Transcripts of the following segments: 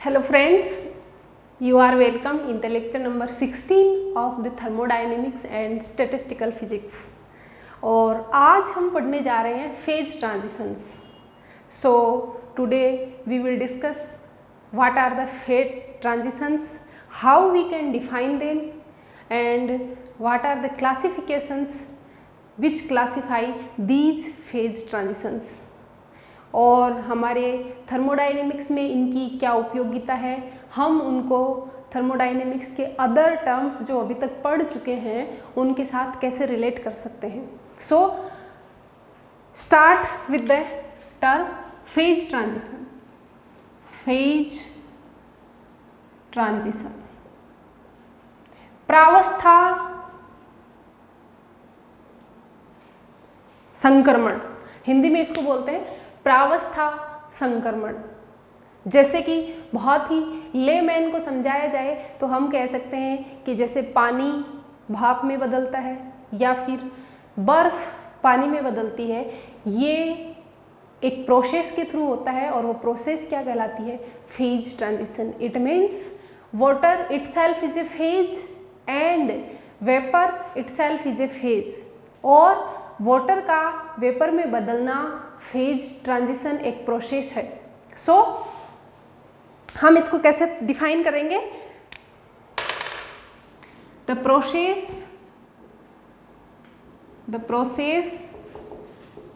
Hello friends, you are welcome in the lecture number 16 of the thermodynamics and statistical physics. और आज हम पढ़ने जा रहे हैं phase transitions. So today we will discuss what are the phase transitions, how we can define them, and what are the classifications which classify these phase transitions. और हमारे thermodynamics में इनकी क्या उपयोगिता है, हम उनको थर्मोडायनेमिक्स के अदर टर्म्स जो अभी तक पढ़ चुके हैं उनके साथ कैसे रिलेट कर सकते हैं. So start with the term phase transition. Phase transition प्रावस्था संक्रमण, हिंदी में इसको बोलते हैं प्रावस्था संक्रमण. जैसे कि बहुत ही लेमैन को समझाया जाए तो हम कह सकते हैं कि जैसे पानी भाप में बदलता है या फिर बर्फ पानी में बदलती है, ये एक प्रोसेस के थ्रू होता है और वो प्रोसेस क्या कहलाती है? Phase transition. It means water itself is A phase and vapour itself is A phase. और वाटर का वेपर में बदलना फेज ट्रांजिशन एक प्रोसेस है. सो हम इसको कैसे डिफाइन करेंगे? The process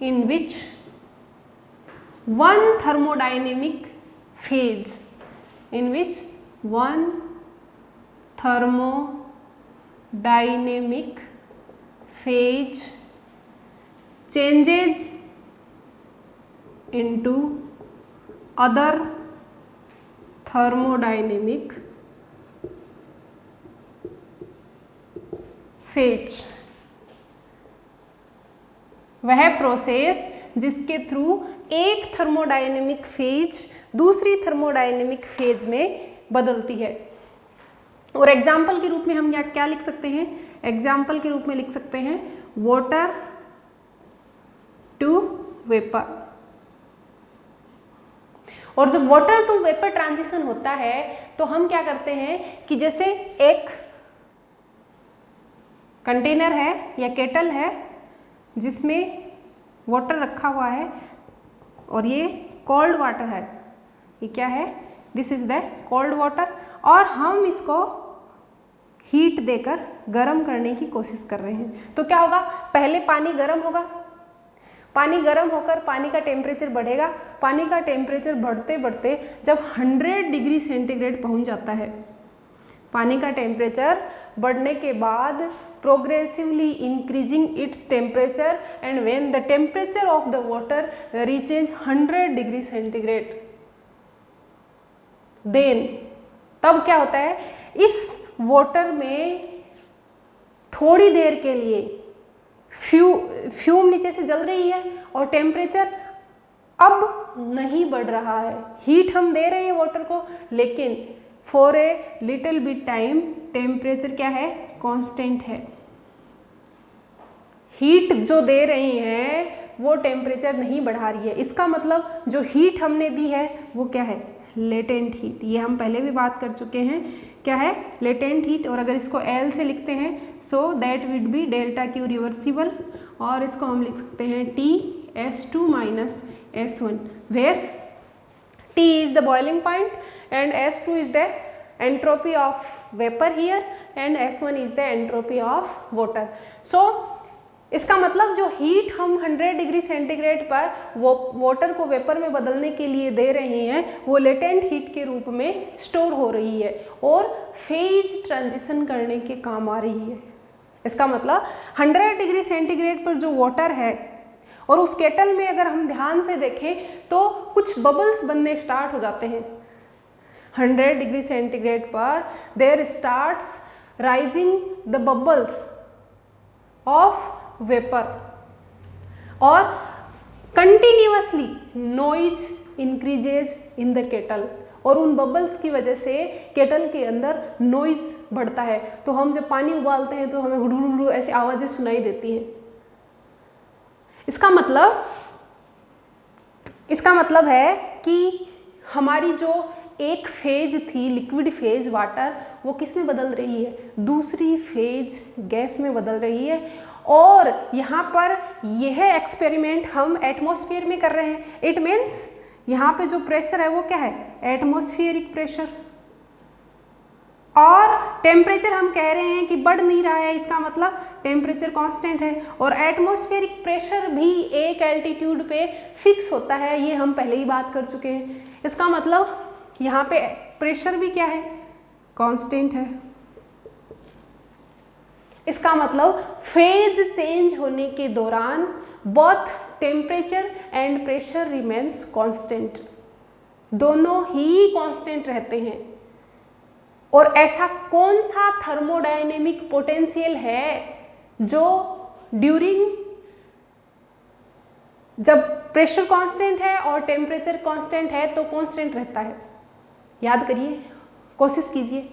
in which one thermodynamic phase changes into other thermodynamic phase. वह प्रोसेस जिसके थ्रू एक थर्मोडायनेमिक फेज दूसरी थर्मोडायनेमिक फेज में बदलती है. और एग्जाम्पल के रूप में हम क्या लिख सकते हैं? एग्जाम्पल के रूप में लिख सकते हैं वाटर टू वेपर. और जब वाटर टू वेपर ट्रांजिशन होता है तो हम क्या करते हैं कि जैसे एक कंटेनर है या केटल है जिसमें वाटर रखा हुआ है और ये कोल्ड वाटर है. ये क्या है? This is the cold water. और हम इसको हीट देकर गर्म करने की कोशिश कर रहे हैं. तो क्या होगा? पहले पानी गर्म होगा, पानी गर्म होकर पानी का टेम्परेचर बढ़ेगा. पानी का टेम्परेचर बढ़ते बढ़ते जब 100 डिग्री सेंटीग्रेड पहुंच जाता है, पानी का टेम्परेचर बढ़ने के बाद progressively increasing its temperature and when the temperature of the water reaches 100 degree centigrade, then तब क्या होता है? इस वाटर में थोड़ी देर के लिए फ्यूम नीचे से जल रही है और टेम्परेचर अब नहीं बढ़ रहा है. हीट हम दे रहे हैं वाटर को, लेकिन for a little bit time temperature क्या है? कांस्टेंट है. हीट जो दे रही है वो टेम्परेचर नहीं बढ़ा रही है. इसका मतलब जो हीट हमने दी है वो क्या है? Latent heat. ये हम पहले भी बात कर चुके हैं. क्या है? Latent heat. और अगर इसको L से लिखते हैं so that would be delta Q reversible, और इसको हम लिख सकते हैं T(S2 - S1) where T is the boiling point and S2 is the entropy of vapor here and S1 is the entropy of water. So इसका मतलब जो heat हम 100 डिग्री सेंटीग्रेड पर वो वाटर को वेपर में बदलने के लिए दे रहे हैं वो लेटेंट हीट के रूप में स्टोर हो रही है और फेज ट्रांजिशन करने के काम आ रही है. इसका मतलब 100 डिग्री सेंटीग्रेड पर जो वाटर है और उस केटल में अगर हम ध्यान से देखें तो कुछ बबल्स बनने स्टार्ट हो जाते हैं. 100 डिग्री सेंटीग्रेड पर there starts rising the bubbles of vapour और continuously noise increases in the kettle. और उन बबल्स की वजह से केटल के अंदर नॉइज बढ़ता है. तो हम जब पानी उबालते हैं तो हमें हुडुडुडु ऐसी आवाज़ें सुनाई देती हैं. इसका मतलब है कि हमारी जो एक फेज थी लिक्विड फेज वाटर, वो किस में बदल रही है, दूसरी फेज गैस में बदल रही है। और यहाँ पर यह एक्सपेरिमेंट हम एटमॉस्फेयर में कर रहे हैं। इट मीन्स यहाँ पे जो प्रेशर है वो क्या है, एटमॉस्फेरिक प्रेशर। और टेम्परेचर हम कह रहे हैं कि बढ़ नहीं रहा है, इसका मतलब टेम्परेचर कांस्टेंट है। और एटमॉस्फेरिक प्रेशर भी एक एल्टीट्यूड पे फिक्स होता है, ये हम पहले ही बात कर चुके हैं। इसका मतलब यहाँ पे प्रेशर भी क्या है, कांस्टेंट है। इसका मतलब फेज चेंज होने के दौरान both temperature and pressure remains constant, दोनों ही कांस्टेंट रहते हैं। और ऐसा कौन सा थर्मोडायनेमिक पोटेंशियल है जो ड्यूरिंग, जब प्रेशर कांस्टेंट है और टेम्परेचर कांस्टेंट है तो कांस्टेंट रहता है? याद करिए, कोशिश कीजिए।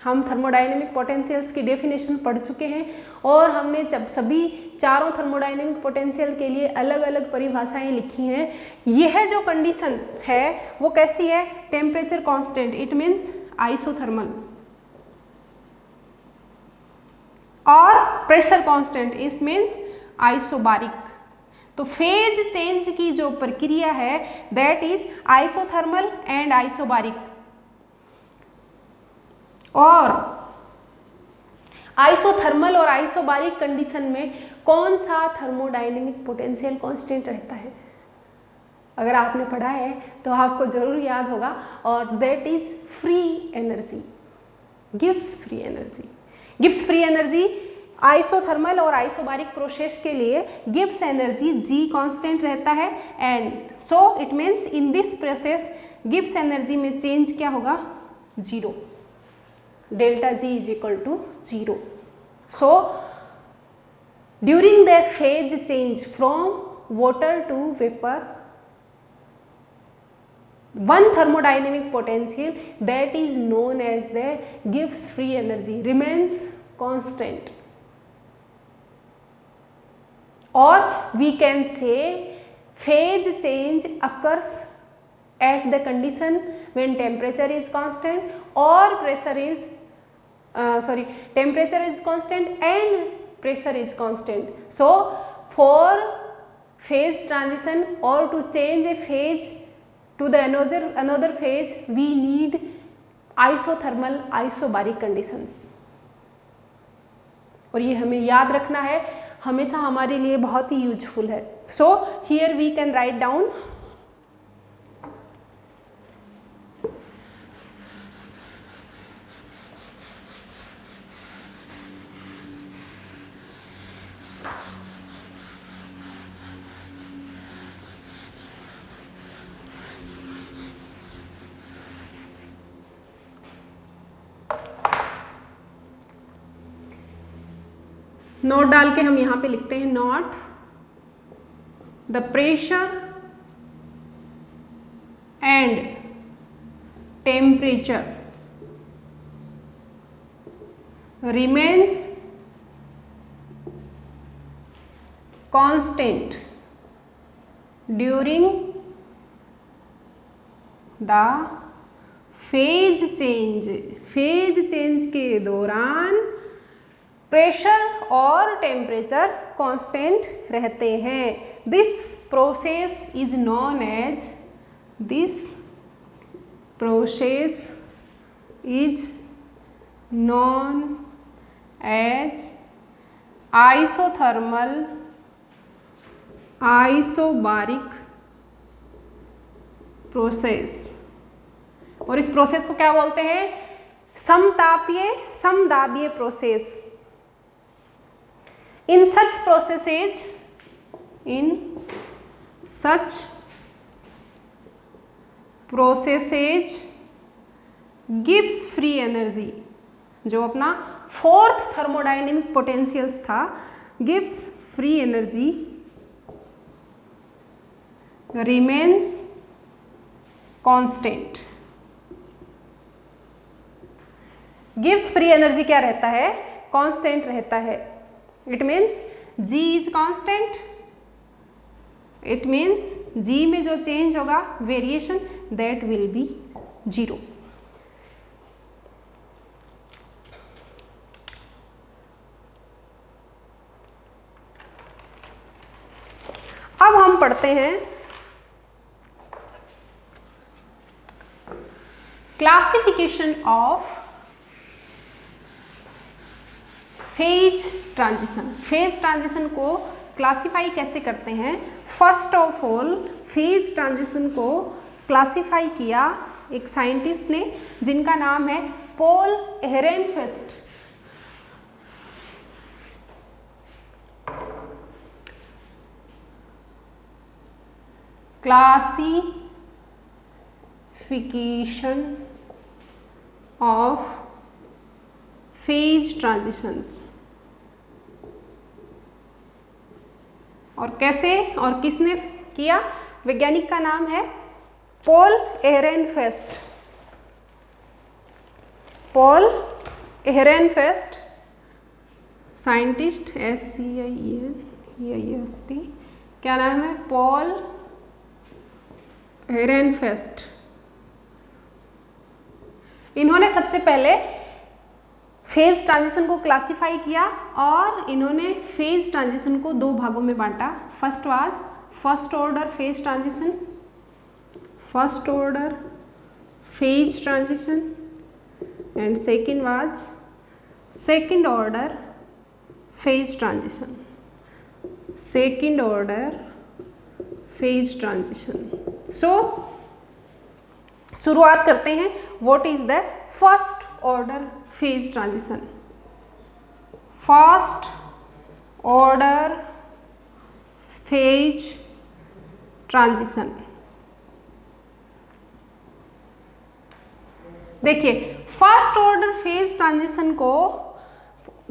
हम थर्मोडायनेमिक पोटेंशियल्स की डेफिनेशन पढ़ चुके हैं और हमने जब सभी चारों थर्मोडायनेमिक पोटेंशियल के लिए अलग अलग परिभाषाएं लिखी हैं। यह जो कंडीशन है वो कैसी है, temperature constant, it means isothermal, और pressure constant, it means isobaric. तो फेज चेंज की जो प्रक्रिया है that is isothermal and isobaric. और आइसोथर्मल और आइसोबारिक कंडीशन में कौन सा थर्मोडायनेमिक पोटेंशियल कांस्टेंट रहता है? अगर आपने पढ़ा है तो आपको जरूर याद होगा, और that is free energy, Gibbs free energy. Gibbs free energy isothermal और आइसोबारिक प्रोसेस के लिए गिब्स एनर्जी G कांस्टेंट रहता है, and so it means in this process Gibbs energy में चेंज क्या होगा, 0, delta G is equal to 0। So during the phase change from water to vapour, one thermodynamic potential that is known as the Gibbs free energy remains constant, or we can say phase change occurs at the condition when temperature is constant or pressure is temperature is constant and pressure is constant. So for phase transition or to change a phase to the another phase we need isothermal isobaric conditions। और ये हमें याद रखना है, हमेशा हमारे लिए बहुत ही यूजफुल है। So here we can write down note डाल के हम यहाँ पे लिखते हैं, note the pressure and temperature remains constant during the phase change. Phase change के दौरान प्रेशर और टेम्परेचर कांस्टेंट रहते हैं। This process is known as, this process is known as isothermal isobaric process. और इस प्रोसेस को क्या बोलते हैं, समतापीय समदाबीय process. In such processes Gibbs free energy, जो अपना फोर्थ थर्मोडायनेमिक पोटेंशियल्स था, Gibbs free energy remains constant। Gibbs free energy क्या रहता है, कांस्टेंट रहता है। It means G is constant, it means G में जो चेंज होगा वेरिएशन दैट विल बी 0। अब हम पढ़ते हैं classification of phase transition. Phase transition को क्लासिफाई कैसे करते हैं? First of all phase transition को क्लासिफाई किया एक साइंटिस्ट ने जिनका नाम है Paul Ehrenfest. Classification of phase transitions. और कैसे और किसने किया? वैज्ञानिक का नाम है Paul Ehrenfest. Paul Ehrenfest, scientist, SCIENEIST, क्या नाम है? Paul Ehrenfest. इन्होंने सबसे पहले फेज ट्रांजिशन को क्लासिफाई किया और इन्होंने फेज ट्रांजिशन को दो भागों में बांटा। First was first order phase transition, first order phase transition, and second was second order phase transition. Second order phase transition. So शुरुआत करते हैं। What is the first order phase transition? First order phase transition. देखिए, first order phase transition को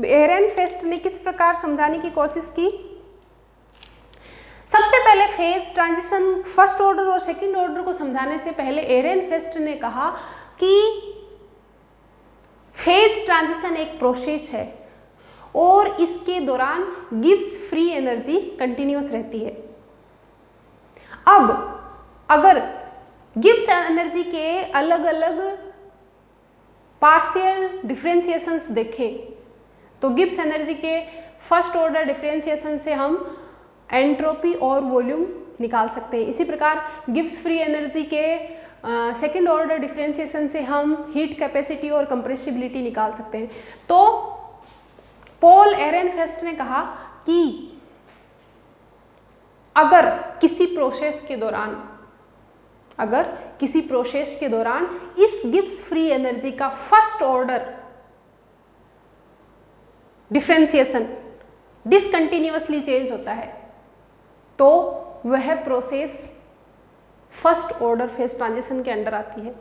Ehrenfest ने किस प्रकार समझाने की कोशिश की? सबसे पहले फेज ट्रांजिशन फर्स्ट ऑर्डर और सेकंड ऑर्डर को समझाने से पहले एहरेनफेस्ट ने कहा कि फेज ट्रांजिशन एक प्रोसेस है और इसके दौरान गिब्स फ्री एनर्जी कंटिन्यूअस रहती है। अब अगर गिब्स एनर्जी के अलग अलग पार्शियल डिफरेंशिएशंस देखें तो गिब्स एनर्जी के फर्स्ट ऑर्डर डिफरेंशिएशन से हम एंट्रोपी और वॉल्यूम निकाल सकते हैं। इसी प्रकार गिब्स फ्री एनर्जी के सेकेंड ऑर्डर डिफरेंशिएशन से हम हीट कैपेसिटी और कंप्रेसिबिलिटी निकाल सकते हैं। तो पॉल एहरेनफेस्ट ने कहा कि अगर किसी प्रोसेस के दौरान इस गिब्स फ्री एनर्जी का first order differentiation discontinuously change होता है तो वह process first order phase transition के अंडर आती है।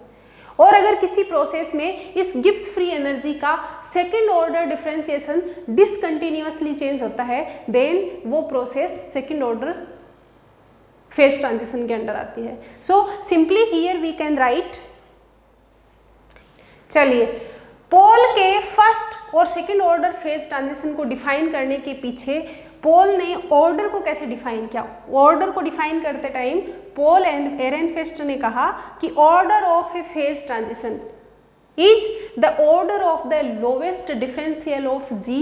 और अगर किसी प्रोसेस में इस गिब्स फ्री एनर्जी का second order differentiation discontinuously change होता है देन वो process second order phase transition के अंडर आती है। So simply here we can write, चलिए, पॉल के फर्स्ट और सेकेंड ऑर्डर फेज ट्रांजिशन को डिफाइन करने के पीछे पॉल ने ऑर्डर को कैसे डिफाइन किया? ऑर्डर को डिफाइन करते टाइम पॉल एंड एहरेनफेस्ट ने कहा कि order of a phase transition is the order of the lowest differential of G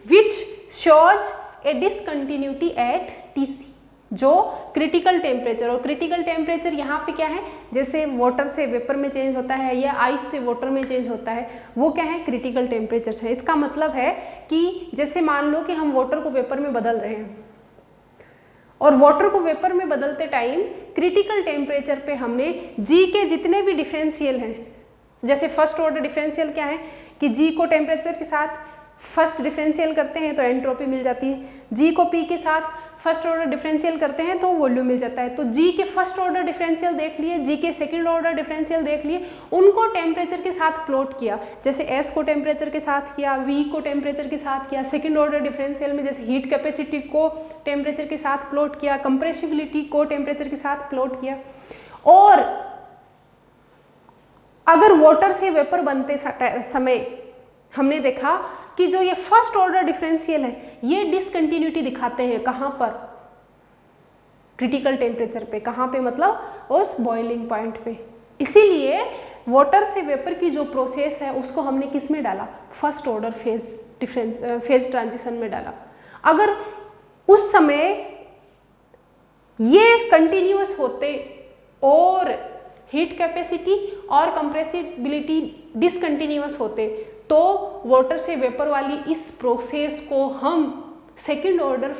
which shows a discontinuity at TC, जो क्रिटिकल टेम्परेचर, और क्रिटिकल टेम्परेचर यहाँ पे क्या है, जैसे वाटर से वेपर में चेंज होता है या आइस से वाटर में चेंज होता है, वो क्या है, क्रिटिकल टेम्परेचर है। इसका मतलब है कि जैसे मान लो कि हम वाटर को वेपर में बदल रहे हैं और वाटर को वेपर में बदलते टाइम क्रिटिकल टेम्परेचर पे हमने जी के जितने भी डिफरेंशियल हैं, जैसे फर्स्ट ऑर्डर डिफरेंशियल क्या है कि जी को टेम्परेचर के साथ फर्स्ट डिफरेंशियल करते हैं तो एंट्रोपी मिल जाती है, जी को पी के साथ फर्स्ट ऑर्डर डिफरेंशियल करते हैं तो वॉल्यूम मिल जाता है। तो जी के फर्स्ट ऑर्डर डिफरेंशियल देख लिए, जी के सेकंड ऑर्डर डिफरेंशियल देख लिए, उनको टेम्परेचर के साथ प्लॉट किया, जैसे एस को टेम्परेचर के साथ किया, वी को टेम्परेचर के साथ किया, सेकंड ऑर्डर डिफरेंशियल में जैसे हीट कैपेसिटी को टेम्परेचर के साथ प्लॉट किया, कंप्रेसिबिलिटी को टेम्परेचर के साथ प्लॉट किया। और अगर वाटर से वेपर बनते समय हमने देखा कि जो ये फर्स्ट ऑर्डर डिफरेंशियल है ये डिसकंटिन्यूटी दिखाते हैं, कहाँ पर, क्रिटिकल टेम्परेचर पे, कहाँ पे मतलब उस बॉइलिंग पॉइंट पे। इसीलिए वाटर से वेपर की जो प्रोसेस है उसको हमने किस में डाला, फर्स्ट ऑर्डर फेज ट्रांजिशन में डाला। अगर उस समय ये कंटिन्यूअस होते और हीट कैपेसिटी और कंप्रेसिबिलिटी डिसकंटिन्यूअस होते तो वाटर से वेपर वाली इस प्रोसेस को हम सेकेंड ऑर्डर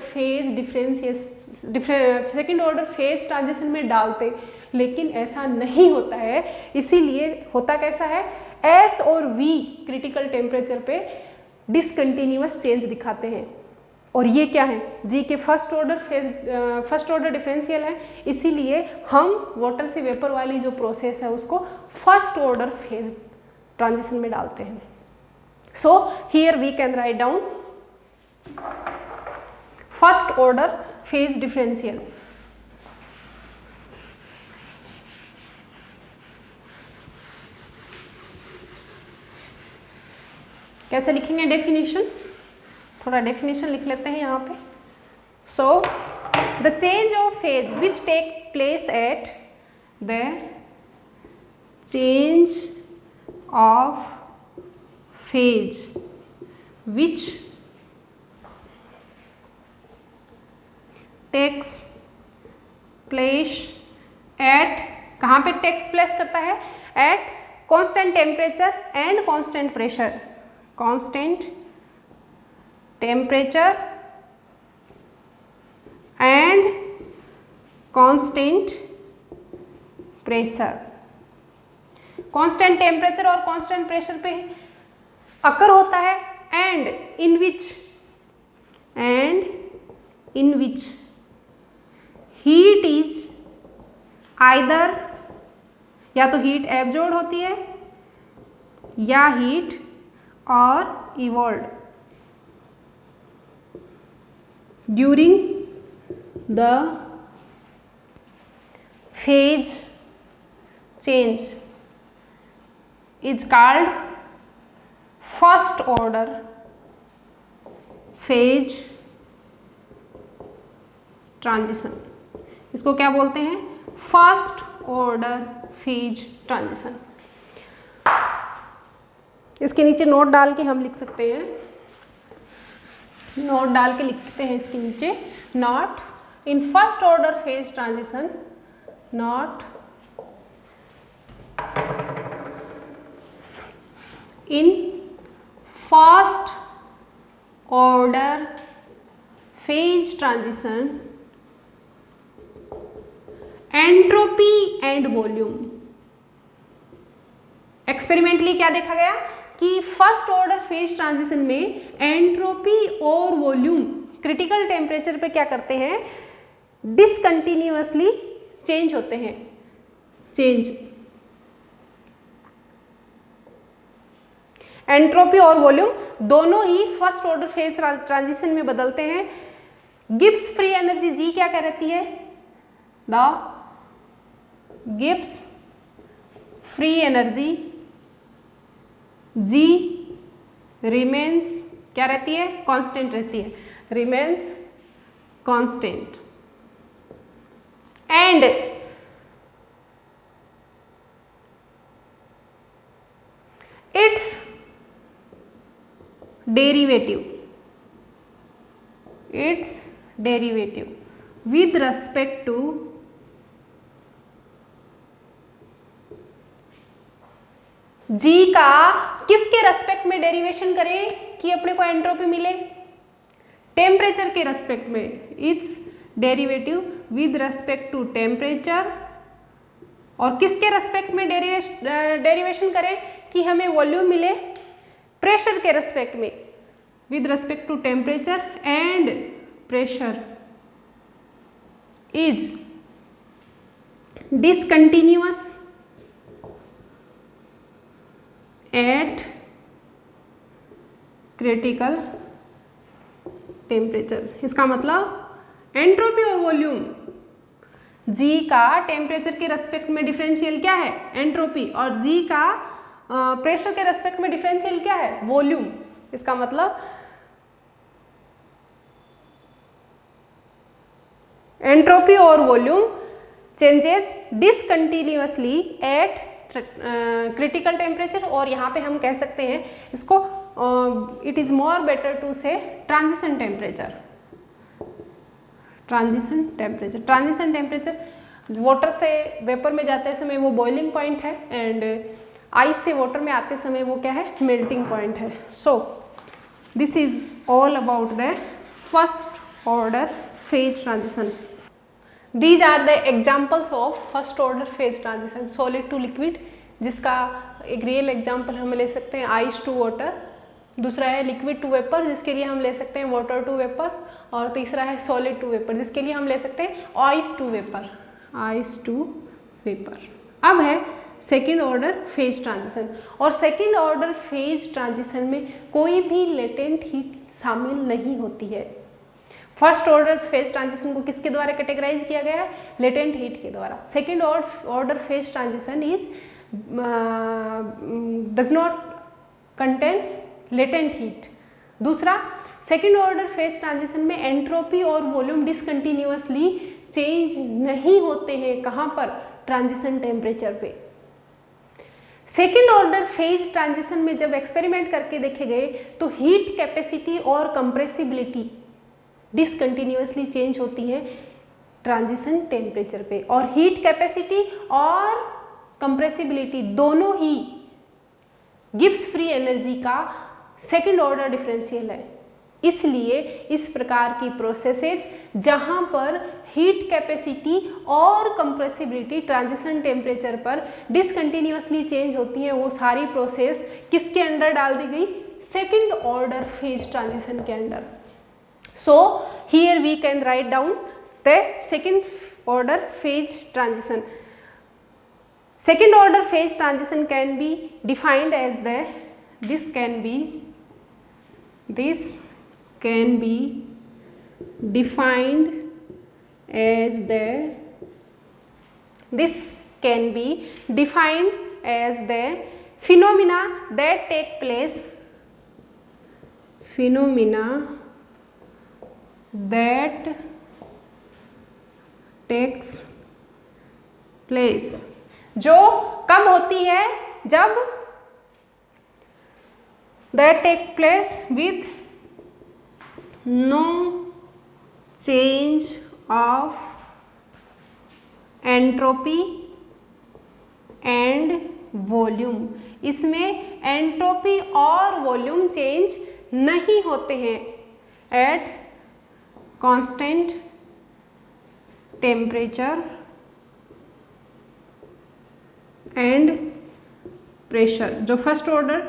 फेज ट्रांजिशन में डालते, लेकिन ऐसा नहीं होता है। इसीलिए होता कैसा है, एस और वी क्रिटिकल टेम्परेचर पे डिसकंटिन्यूअस चेंज दिखाते हैं। और ये क्या है, जी के फर्स्ट ऑर्डर डिफरेंशियल है, इसीलिए हम वाटर से वेपर वाली जो प्रोसेस है उसको फर्स्ट ऑर्डर फेज ट्रांजिशन में डालते हैं। So here we can write down first order phase differential. कैसे लिखेंगे डेफिनेशन, थोड़ा डेफिनेशन लिख लेते हैं यहाँ पे। So the change of phase which take place at the change of phase which takes place at, कहाँ पे टेक्स प्लेस करता है, at constant temperature and constant pressure, constant temperature and constant pressure. Constant temperature और constant pressure पे occur होता है, and in which heat is either, या तो हीट एब्जॉर्ब होती है या हीट और evolve during the phase change is called first order phase transition. इसको क्या बोलते हैं, फर्स्ट ऑर्डर फेज ट्रांजिशन। इसके नीचे नोट डाल के हम लिख सकते हैं, नोट डाल के लिखते हैं इसके नीचे, not in first order phase transition, not in first order phase transition entropy and volume. Experimentally क्या देखा गया कि फर्स्ट ऑर्डर फेज ट्रांजिशन में एंट्रोपी और वॉल्यूम क्रिटिकल टेम्परेचर पे क्या करते हैं, डिसकंटिन्यूअसली चेंज होते हैं, चेंज। एंट्रोपी और वॉल्यूम दोनों ही फर्स्ट ऑर्डर फेज ट्रांजिशन में बदलते हैं। गिब्स फ्री एनर्जी जी क्या कहती है, the Gibbs free energy G remains क्या रहती है, कांस्टेंट रहती है, remains constant, and its derivative with respect to g का किसके रेस्पेक्ट में डेरिवेशन करें कि अपने को एंट्रोपी मिले, टेम्परेचर के रेस्पेक्ट में, its derivative with respect to temperature, और किसके रेस्पेक्ट में डेरिवेशन करें कि हमें वॉल्यूम मिले, प्रेशर के रेस्पेक्ट में, with respect to temperature and pressure is discontinuous at critical temperature। इसका मतलब एंट्रोपी और वॉल्यूम G का टेम्परेचर के रेस्पेक्ट में डिफरेंशियल क्या है, एंट्रोपी, और G का प्रेशर के रेस्पेक्ट में डिफरेंशियल क्या है, वॉल्यूम। इसका मतलब एंट्रोपी और volume changes discontinuously at critical temperature, और यहाँ पे हम कह सकते हैं इसको it is more better to say transition temperature. Transition temperature, transition temperature water से वेपर में जाते समय वो बॉइलिंग पॉइंट है, एंड आइस से वाटर में आते समय वो क्या है, मेल्टिंग पॉइंट है। So this is all about the first order phase transition. These are the examples of first order phase transition, solid to liquid, जिसका एक रियल एग्जाम्पल हम ले सकते हैं आइस टू वाटर, दूसरा है लिक्विड टू वेपर जिसके लिए हम ले सकते हैं वाटर टू वेपर, और तीसरा है सॉलिड टू वेपर जिसके लिए हम ले सकते हैं ice to vapour, ice to vapour. अब है सेकेंड ऑर्डर फेज ट्रांजिशन, और सेकेंड ऑर्डर फेज ट्रांजिशन में कोई भी लेटेंट हीट शामिल नहीं होती है। फर्स्ट ऑर्डर फेज ट्रांजिशन को किसके द्वारा कैटेगराइज किया गया है, लेटेंट हीट के द्वारा। Second order phase transition is does not contain latent heat. दूसरा, सेकेंड ऑर्डर फेज ट्रांजिशन में एंट्रोपी और वॉल्यूम डिसकंटिन्यूअसली चेंज नहीं होते हैं, कहाँ पर, ट्रांजिशन टेम्परेचर पे। सेकेंड ऑर्डर फेज ट्रांजिशन में जब एक्सपेरिमेंट करके देखे गए तो हीट कैपेसिटी और कंप्रेसिबिलिटी डिसकंटिन्यूअसली चेंज होती है ट्रांजिशन टेम्परेचर पे, और हीट कैपेसिटी और कंप्रेसिबिलिटी दोनों ही गिब्स फ्री एनर्जी का सेकेंड ऑर्डर डिफरेंशियल है। इसलिए इस प्रकार की प्रोसेसेज जहां पर हीट कैपेसिटी और कंप्रेसिबिलिटी ट्रांजिशन टेम्परेचर पर डिसकंटिन्यूअसली चेंज होती हैं, वो सारी प्रोसेस किसके अंडर डाल दी गई, सेकेंड ऑर्डर फेज ट्रांजिशन के under. So here we can write down the second order phase transition. Second order phase transition can be defined as the this can be defined as the phenomena that take place that takes place, जो कब होती है, जब that take place with no change of entropy and volume। इसमें entropy और volume change नहीं होते हैं eight constant temperature and pressure. जो फर्स्ट ऑर्डर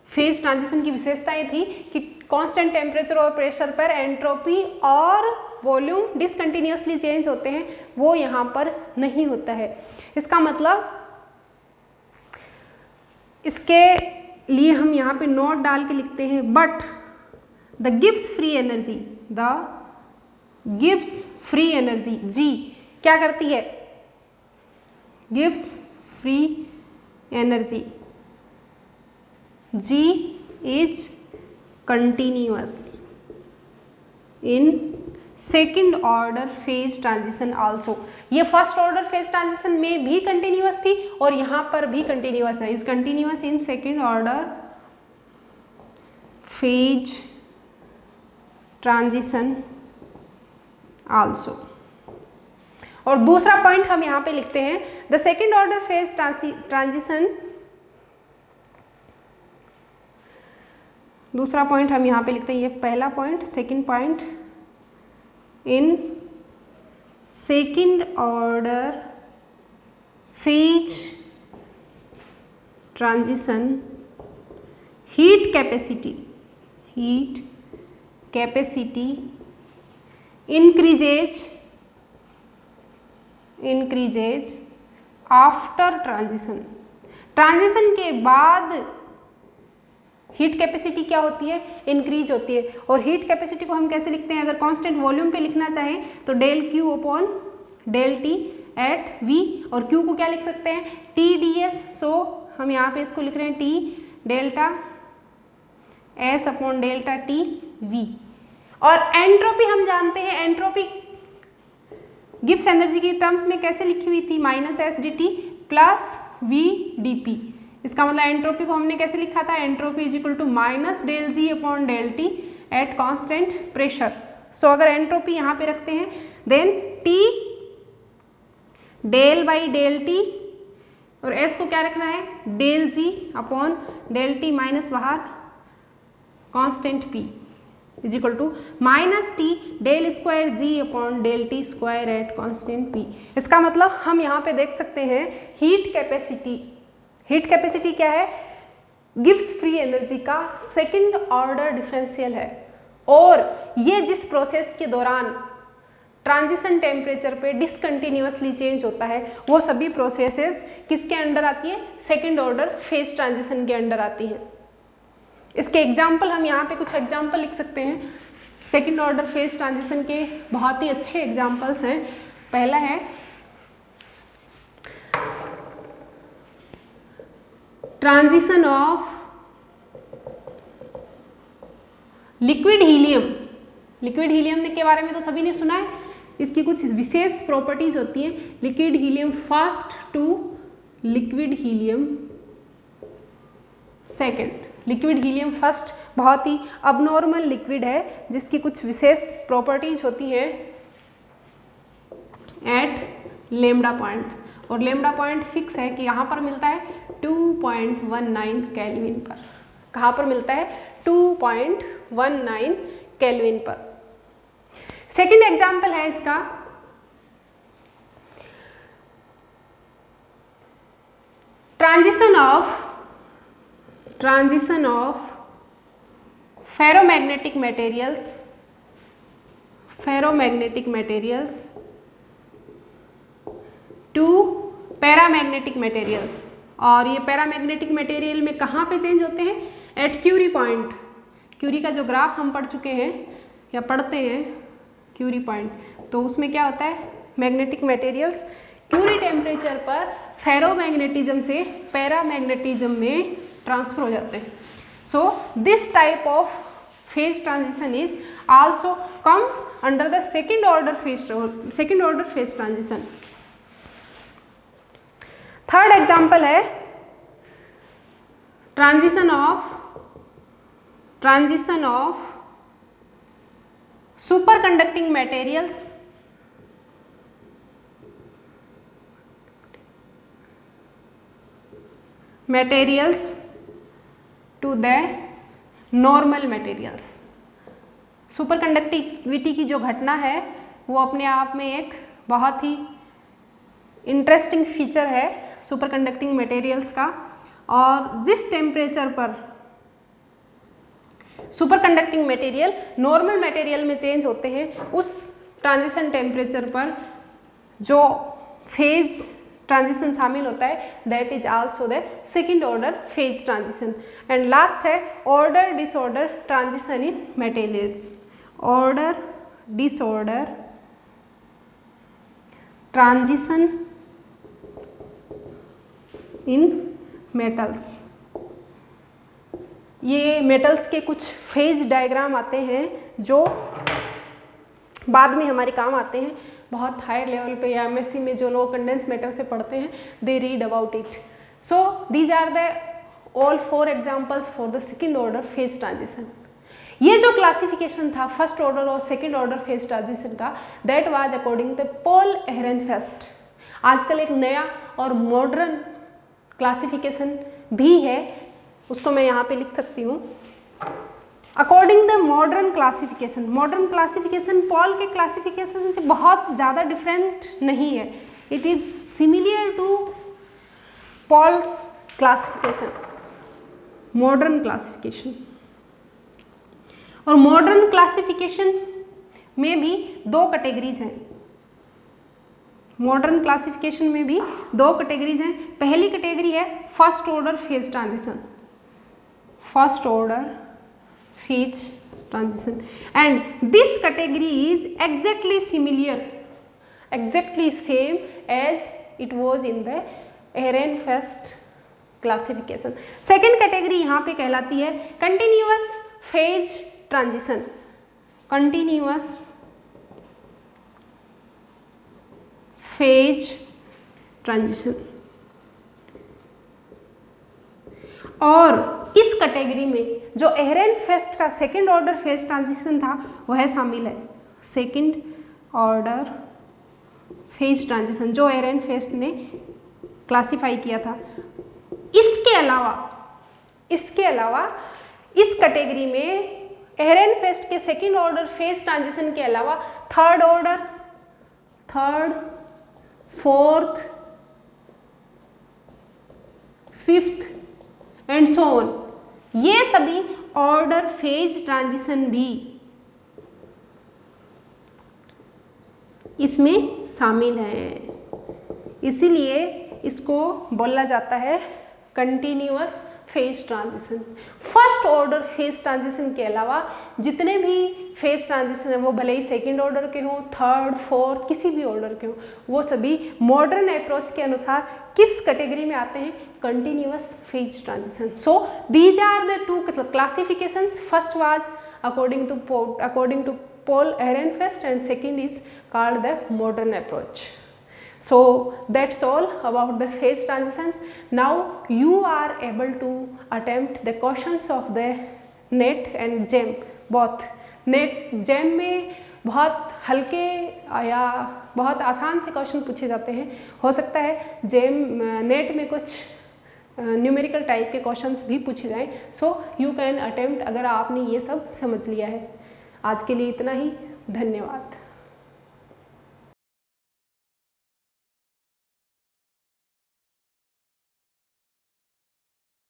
फेज ट्रांजिशन की विशेषताएं थी कि कांस्टेंट टेम्परेचर और प्रेशर पर एंट्रोपी और वॉल्यूम डिसकंटिन्यूअसली चेंज होते हैं, वो यहाँ पर नहीं होता है। इसका मतलब इसके लिए हम यहाँ पे नोट डाल के लिखते हैं, but the Gibbs free energy, the Gibbs free energy G क्या करती है, Gibbs free energy G is continuous in second order phase transition also. ये फर्स्ट ऑर्डर फेज ट्रांजिशन में भी कंटिन्यूअस थी और यहाँ पर भी कंटिन्यूअस है, is continuous in second order phase transition also. और दूसरा पॉइंट हम यहाँ पे लिखते हैं, the second order phase transition, दूसरा पॉइंट हम यहाँ पे लिखते हैं, ये पहला पॉइंट, सेकेंड पॉइंट, इन second order phase transition heat capacity increases after transition के बाद हीट कैपेसिटी क्या होती है, इंक्रीज होती है। और हीट कैपेसिटी को हम कैसे लिखते हैं, अगर कांस्टेंट वॉल्यूम पे लिखना चाहें तो del Q upon del T at V, और क्यू को क्या लिख सकते हैं, टी डी एस। सो हम यहाँ पे इसको लिख रहे हैं T delta S upon delta T V. और एंट्रोपी हम जानते हैं, एंट्रोपी गिब्स एनर्जी की टर्म्स में कैसे लिखी हुई थी, minus S D T plus VdP। इसका मतलब एंट्रोपी को हमने कैसे लिखा था, entropy is equal to minus del G upon del T at constant pressure. So अगर एंट्रोपी यहाँ पे रखते हैं then T del by del T और S को क्या रखना है, del G upon del T minus बाहर constant P is equal to minus T del square G upon del T square at constant P। इसका मतलब हम यहाँ पे देख सकते हैं हीट कैपेसिटी, हीट कैपेसिटी क्या है, गिब्स फ्री एनर्जी का सेकंड ऑर्डर डिफरेंशियल है। और ये जिस प्रोसेस के दौरान ट्रांजिशन टेम्परेचर पे डिसकंटिन्यूअसली चेंज होता है वो सभी प्रोसेसेस किसके अंडर आती है, सेकंड ऑर्डर फेज ट्रांजिशन के अंडर आती हैं। इसके एग्जाम्पल हम यहाँ पे कुछ एग्जाम्पल लिख सकते हैं, सेकंड ऑर्डर फेज ट्रांजिशन के बहुत ही अच्छे एग्जाम्पल्स हैं। पहला है transition of liquid helium. Liquid helium के बारे में तो सभी ने सुना है, इसकी कुछ विशेष प्रॉपर्टीज होती हैं। Liquid helium first to liquid helium second. Liquid helium first बहुत ही अबनॉर्मल लिक्विड है जिसकी कुछ विशेष प्रॉपर्टीज होती हैं एट लेमडा पॉइंट, और लेमडा पॉइंट फिक्स है कि यहाँ पर मिलता है 2.19 केल्विन पर। कहाँ पर मिलता है, 2.19 केल्विन पर। सेकेंड एग्जाम्पल है इसका transition of ferromagnetic materials to paramagnetic materials. और ये पैरामैग्नेटिक मटेरियल में कहाँ पे चेंज होते हैं, एट क्यूरी पॉइंट। क्यूरी का जो ग्राफ हम पढ़ चुके हैं या पढ़ते हैं क्यूरी पॉइंट, तो उसमें क्या होता है, मैग्नेटिक मटेरियल्स क्यूरी टेम्परेचर पर फेरोमैग्नेटिज्म से पैरामैग्नेटिज्म में ट्रांसफर हो जाते हैं। So this type of phase transition is also comes under the second order phase transition. Third example है transition of super conducting materials to the normal materials. Super conductivity की जो घटना है वो अपने आप में एक बहुत ही इंटरेस्टिंग फीचर है सुपर कंडक्टिंग मटेरियल्स का। और जिस टेम्परेचर पर super conducting material normal material में चेंज होते हैं उस ट्रांजिशन टेम्परेचर पर जो फेज ट्रांजिशन शामिल होता है that is also the second order phase transition. And last है order disorder transition in materials. Order disorder transition in metals. ये मेटल्स के कुछ फेज डायग्राम आते हैं जो बाद में हमारे काम आते हैं। बहुत हायर लेवल पे या एमएससी में जो लोग कंडेंस मैटर से पढ़ते हैं they read about it. So these are the all 4 examples for the second order phase transition. ये जो क्लासिफिकेशन था फर्स्ट ऑर्डर और सेकेंड ऑर्डर फेज ट्रांजिशन का that was according the Paul Ehrenfest. आजकल एक नया और मॉडर्न क्लासिफिकेशन भी है, उसको मैं यहाँ पे लिख सकती हूँ। According the modern classification Paul के क्लासिफिकेशन से बहुत ज़्यादा डिफरेंट नहीं है। It is similar to Paul's classification, modern classification. और मॉडर्न क्लासिफिकेशन में भी 2 कैटेगरीज हैं। मॉडर्न क्लासिफिकेशन में भी 2 कैटेगरीज हैं। पहली कैटेगरी है first order phase transition, and this category is exactly same as it was in the Ehrenfest classification. Second category यहाँ पे कहलाती है continuous phase transition. Continuous phase transition और इस कैटेगरी में जो एहरेनफेस्ट का सेकेंड ऑर्डर फेज ट्रांजिशन था वह शामिल है। सेकेंड ऑर्डर फेज ट्रांजिशन जो एहरेनफेस्ट ने क्लासिफाई किया था। इसके अलावा इस कैटेगरी में एहरेनफेस्ट के सेकेंड ऑर्डर फेज ट्रांजिशन के अलावा third order, fourth, fifth and so on, ये सभी ऑर्डर फेज ट्रांजिशन भी इसमें शामिल हैं। इसीलिए इसको बोला जाता है continuous phase transition. First order phase transition के अलावा जितने भी फेज ट्रांजिशन है वो भले ही सेकेंड ऑर्डर के हों, थर्ड, फोर्थ, किसी भी ऑर्डर के हों, वो सभी मॉडर्न अप्रोच के अनुसार किस कैटेगरी में आते हैं? Continuous phase transition. So these are the two classifications. First was according to Paul Ehrenfest and second is called the modern approach. So that's all about the phase transitions. Now you are able to attempt the questions of the NET and JAM both. NET JAM में बहुत हल्के या बहुत आसान से question पूछे जाते हैं। हो सकता है नेट में कुछ न्यूमेरिकल टाइप के क्वेश्चंस भी पूछे जाएं। सो यू कैन अटेम्प्ट अगर आपने ये सब समझ लिया है। आज के लिए इतना ही, धन्यवाद।